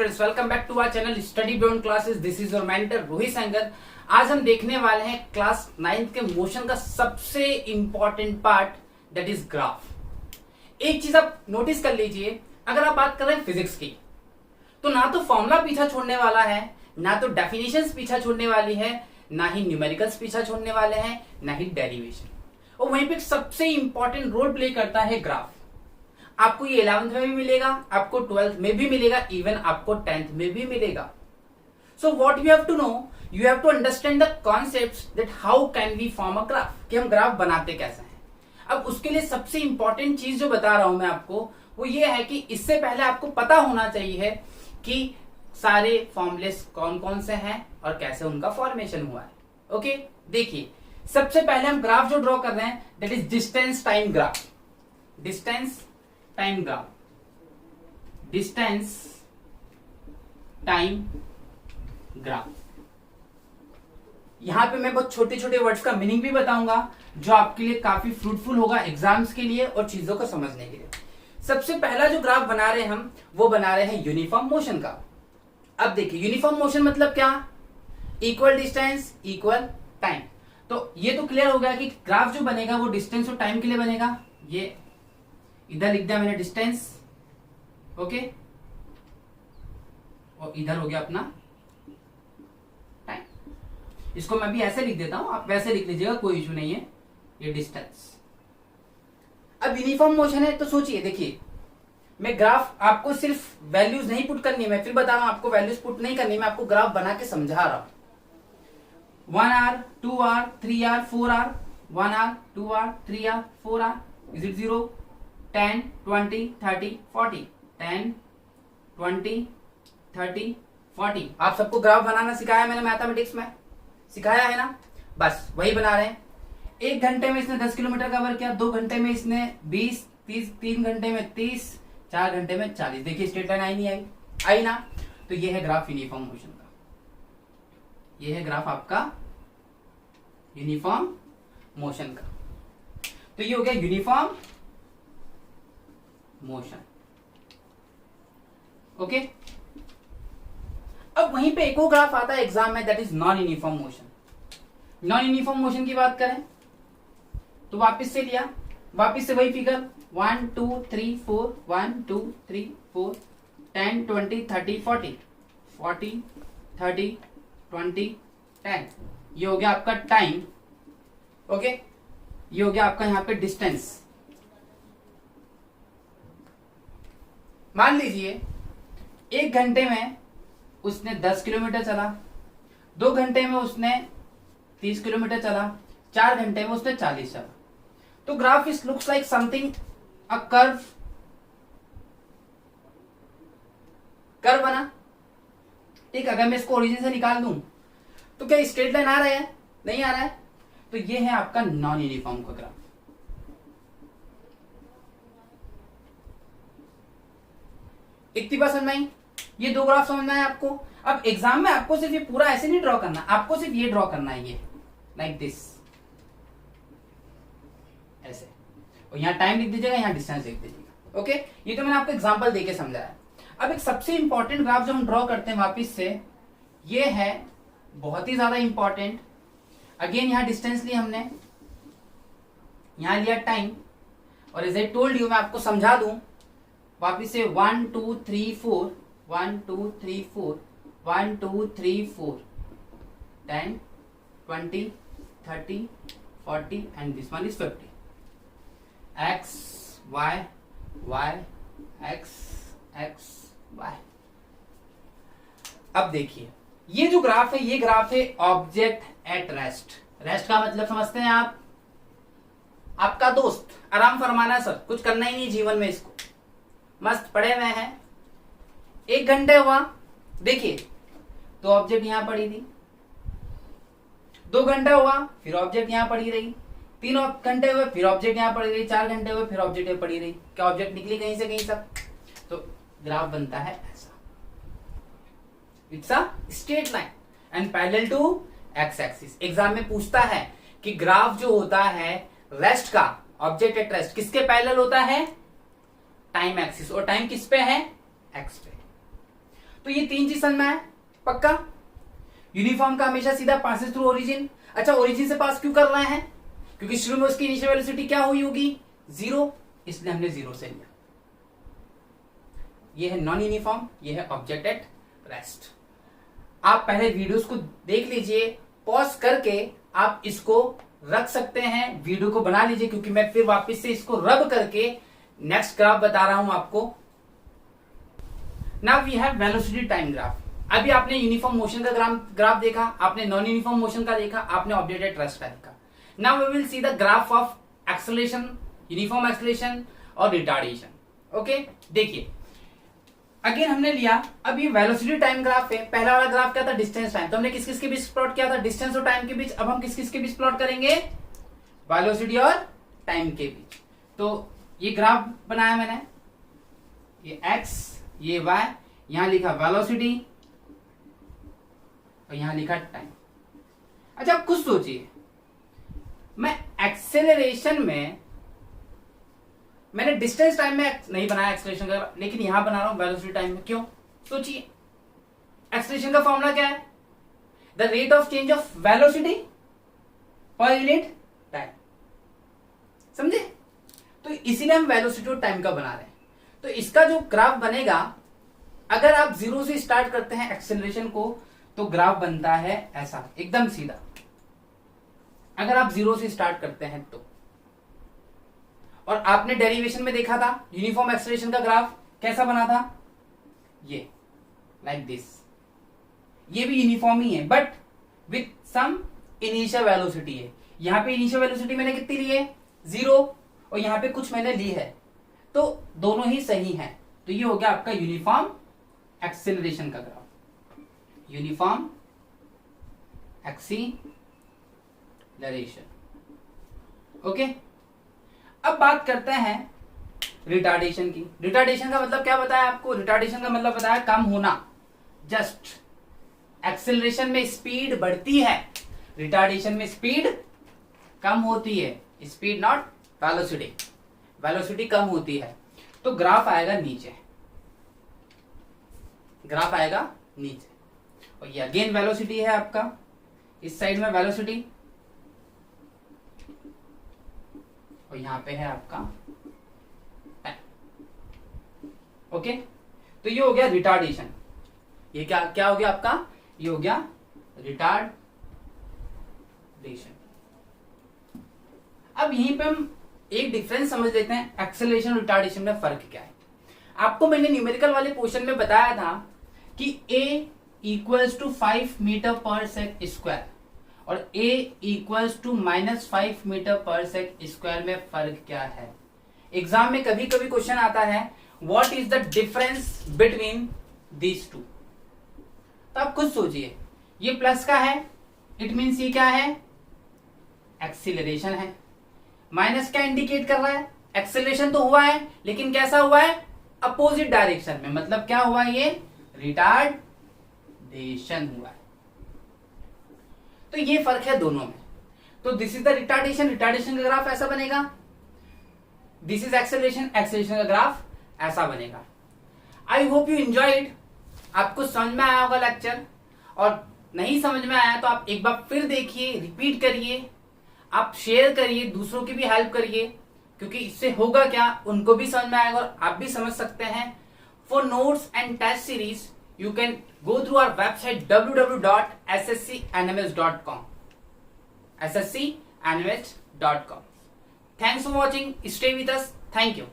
Students, welcome back to our channel study beyond classes. This is your mentor Rohit Sangar. आज हम देखने वाले हैं क्लास 9th के मोशन का सबसे important part, that is graph. एक चीज आप नोटिस कर लीजिए, अगर आप बात कर रहे हैं फिजिक्स की, तो ना तो फॉर्मूला पीछा छोड़ने वाला है, ना तो डेफिनेशंस पीछा छोड़ने वाली है, ना ही न्यूमेरिकल्स पीछा छोड़ने वाले हैं, ना ही डेरिवेशन। और वहीं पे सबसे इंपॉर्टेंट रोल प्ले करता है ग्राफ। आपको ये 11th में भी मिलेगा, आपको 12th में भी मिलेगा, इवन आपको 10th में भी मिलेगा। So what you have to know, you have to understand the concepts that how can we form a graph, कि हम ग्राफ बनाते कैसे हैं। अब उसके लिए सबसे इंपॉर्टेंट चीज जो बता रहा हूं मैं आपको, वो ये है कि इससे पहले आपको पता होना चाहिए कि सारे फॉर्मुलेस कौन कौन से हैं और कैसे उनका फॉर्मेशन हुआ है। ओके, देखिए सबसे पहले हम ग्राफ जो ड्रॉ कर रहे हैं, that is distance time graph. Distance time graph, distance time graph. यहां पे मैं बहुत छोटे छोटे वर्ड्स का मीनिंग भी बताऊंगा, जो आपके लिए काफी फ्रूटफुल होगा एग्जाम्स के लिए और चीजों को समझने के लिए। सबसे पहला जो ग्राफ बना रहे हैं हम, वो बना रहे हैं यूनिफॉर्म मोशन का। अब देखिए यूनिफॉर्म मोशन मतलब क्या, इक्वल डिस्टेंस इक्वल टाइम। तो ये तो क्लियर हो गया कि ग्राफ जो बनेगा वो डिस्टेंस और टाइम के लिए बनेगा। ये इधर लिख दिया मैंने डिस्टेंस, ओके, और इधर हो गया अपना टाइम। इसको मैं भी ऐसे लिख देता हूं, आप वैसे लिख लीजिएगा, कोई इशू नहीं है। ये डिस्टेंस। अब यूनिफॉर्म मोशन है, तो सोचिए, देखिए मैं ग्राफ आपको सिर्फ वैल्यूज नहीं पुट करनी है, मैं फिर बता रहा हूं आपको वैल्यूज पुट नहीं करनी, मैं आपको ग्राफ बना के समझा रहा हूं। 1 hour 2 hour 3 hour 4 hour, 1 hour 2 hour 3 hour 4 hour, is it 0 10 20 30 40, 10 20 30 40। आप सबको ग्राफ बनाना सिखाया मैंने, मैथमेटिक्स में सिखाया है ना, बस वही बना रहे हैं। 1 घंटे में इसने 10 किलोमीटर कवर किया, 2 घंटे में इसने 20, 30, 3 घंटे में 30, 4 घंटे में 40। देखिए स्ट्रेट लाइन आई नहीं आई, आई ना। तो ये है ग्राफ यूनिफॉर्म मोशन का, ये है ग्राफ आपका यूनिफॉर्म मोशन का। तो ये हो गया यूनिफॉर्म मोशन, ओके। अब वहीं पे एक और ग्राफ आता है एग्जाम में, that is non uniform motion. Non uniform motion की बात करें तो वापस से लिया, वापस से वही फिगर 1 2 3 4, 1 2 3 4, 10 20 30 40, 40 30 20 10। ये हो गया आपका टाइम, ओके। ये हो गया आपका यहां पे डिस्टेंस। मान लीजिए 1 घंटे में उसने 10 किलोमीटर चला, 2 घंटे में उसने 30 किलोमीटर चला, 4 घंटे में उसने 40 चला। तो graph is looks like something a curve, curve बना, ठीक। अगर मैं इसको ओरिजिन से निकाल दूं तो क्या स्ट्रेट लाइन आ रहा है, नहीं आ रहा है। तो ये है आपका नॉन यूनिफॉर्म का ग्राफ। इतनी बात समझ में आई, ये 2 ग्राफ समझना है आपको। अब एग्जाम में आपको सिर्फ ये पूरा ऐसे नहीं ड्रॉ करना, आपको सिर्फ ये ड्रॉ करना है, ये लाइक दिस, ऐसे। और यहां टाइम लिख दीजिएगा, यहां डिस्टेंस लिख दीजिएगा, ओके। ये तो मैंने आपको एग्जांपल देके समझाया। अब एक सबसे इंपॉर्टेंट ग्राफ जो हम ड्रॉ करते हैं वापिस से, ये है बहुत ही ज्यादा इंपॉर्टेंट। अगेन यहां डिस्टेंस लिया हमने, यहां लिया टाइम, और एज आई टोल्ड यू, मैं आपको समझा दूं वापिस से 1 2 3 4, 1 2 3 4, 1 2 3 4, 10 20 30 40, and this one is 50। x y y x x y। अब देखिए ये जो ग्राफ है, ये ग्राफ है ऑब्जेक्ट एट रेस्ट। रेस्ट का मतलब समझते हैं आप, आपका दोस्त आराम फरमाना है, सर कुछ करना ही नहीं जीवन में, इसको मस्त पड़े हुए हैं। 1 घंटे हुआ, देखिए तो ऑब्जेक्ट यहां पड़ी थी, 2 घंटा हुआ, फिर ऑब्जेक्ट यहां पड़ी रही, 3 घंटे हुए, फिर ऑब्जेक्ट यहां पड़ी रही, 4 घंटे हुए, फिर ऑब्जेक्ट यहां पड़ी रही। क्या ऑब्जेक्ट निकली कहीं से कहीं तक? तो ग्राफ बनता है ऐसा, it's a straight line and parallel to X axis. Exam में पूछता है कि ग्राफ जो होता है रेस्ट का, ऑब्जेक्ट एट रेस्ट, किसके पैरेलल होता है? Time axis. और टाइम किस पे है? एक्स पे। तो ये तीन चीज समझ में आया पक्का। यूनिफॉर्म का हमेशा सीधा पासेस थ्रू ओरिजिन। अच्छा, ओरिजिन से पास क्यों कर रहे हैं? क्योंकि शुरू में उसकी इनिशियल वेलोसिटी क्या हुई होगी? 0, इसलिए हमने 0 से लिया। ये है नॉन यूनिफॉर्म, ये है ऑब्जेक्ट एट रेस्ट। आप पहले वीडियोस को देख लीजिए, पॉज करके आप इसको रख सकते हैं, वीडियो को बना लीजिए, क्योंकि मैं फिर वापस से इसको रब करके नेक्स्ट ग्राफ बता रहा हूं आपको। Now we have velocity time graph. अभी आपने यूनिफॉर्म मोशन का ग्राफ देखा, आपने नॉन यूनिफॉर्म मोशन का देखा, आपने ऑब्जेक्ट एट रेस्ट का देखा। Now we will see the graph of acceleration, uniform acceleration और रिटार्डेशन। ओके, देखिए अगेन हमने लिया, अब ये वेलोसिटी टाइम ग्राफ है। पहला वाला ग्राफ क्या था? Distance time. तो हमने किस किस के बीच प्लॉट किया था? डिस्टेंस और टाइम के बीच। अब हम किस किस के बीच प्लॉट करेंगे? वेलोसिटी और टाइम के बीच। तो ये ग्राफ बनाया मैंने, ये x, ये y, यहां लिखा वेलोसिटी और यहां लिखा टाइम। अच्छा, आप खुद सोचिए, मैं एक्सेलरेशन में मैंने डिस्टेंस टाइम में नहीं बनाया एक्सेलरेशन का, लेकिन यहां बना रहा हूं वेलोसिटी टाइम में। क्यों? सोचिए, एक्सेलरेशन का फॉर्मूला क्या है? The rate of change of velocity per unit time. समझे? तो इसीलिए हम वेलोसिटी और टाइम का बना रहे हैं। तो इसका जो ग्राफ बनेगा, अगर आप 0 से स्टार्ट करते हैं एक्सेलरेशन को, तो ग्राफ बनता है ऐसा, एकदम सीधा। अगर आप 0 से स्टार्ट करते हैं तो, और आपने डेरिवेशन में देखा था यूनिफॉर्म एक्सेलरेशन का ग्राफ कैसा बना था? ये लाइक दिस। ये भी यूनिफॉर्म ही है, but with some initial velocity है। यहां पे इनिशियल वेलोसिटी मैंने कितनी ली है? 0, और यहां पे कुछ मैंने ली है, तो दोनों ही सही हैं। तो ये हो गया आपका यूनिफॉर्म एक्सेलरेशन का ग्राफ, यूनिफॉर्म एक्सीलरेशन। ओके, अब बात करते हैं रिटार्डेशन की। रिटार्डेशन का मतलब क्या बताया आपको? रिटार्डेशन का मतलब बताया कम होना। जस्ट एक्सेलरेशन में स्पीड बढ़ती है, रिटार्डेशन में स्पीड कम होती है। स्पीड नॉट वेलोसिटी, वेलोसिटी कम होती है। तो ग्राफ आएगा नीचे, ग्राफ आएगा नीचे। और ये अगेन वेलोसिटी है आपका, इस साइड में वेलोसिटी, और यहां पे है आपका टाइम। ओके, तो ये हो गया रिटार्डेशन। ये क्या क्या हो गया आपका? ये हो गया रिटार्डेशन। अब यहीं पे हम एक डिफरेंस समझ लेते हैं, एक्सेलरेशन और रिटार्डेशन में फर्क क्या है। आपको मैंने न्यूमेरिकल वाले पोर्शन में बताया था कि a इक्वल्स टू 5 मीटर पर सेकंड स्क्वायर और a इक्वल्स टू -5 मीटर पर सेकंड स्क्वायर में फर्क क्या है। एग्जाम में कभी कभी क्वेश्चन आता है, what is the difference between these two. तो आप खुद सोचिए, ये प्लस का है, इट मीन्स ये क्या है? एक्सीलरेशन है। माइनस क्या इंडिकेट कर रहा है? एक्सेलरेशन तो हुआ है, लेकिन कैसा हुआ है? अपोजिट डायरेक्शन में। मतलब क्या हुआ? ये रिटार्डेशन हुआ है। तो ये फर्क है दोनों में। तो this is the retardation, retardation का ग्राफ ऐसा बनेगा। दिस इज एक्सेलरेशन, एक्सेलरेशन का ग्राफ ऐसा बनेगा। I hope you enjoyed. आपको समझ में आया होगा लेक्चर, और नहीं समझ में आया तो आप एक बार फिर देखिए, रिपीट करिए, आप शेयर करिए, दूसरों की भी हेल्प करिए, क्योंकि इससे होगा क्या, उनको भी समझ में आएगा और आप भी समझ सकते हैं। For notes and test series you can go through our website www.sscnms.com. sscnms.com. Thanks for watching. Stay with us. Thank you.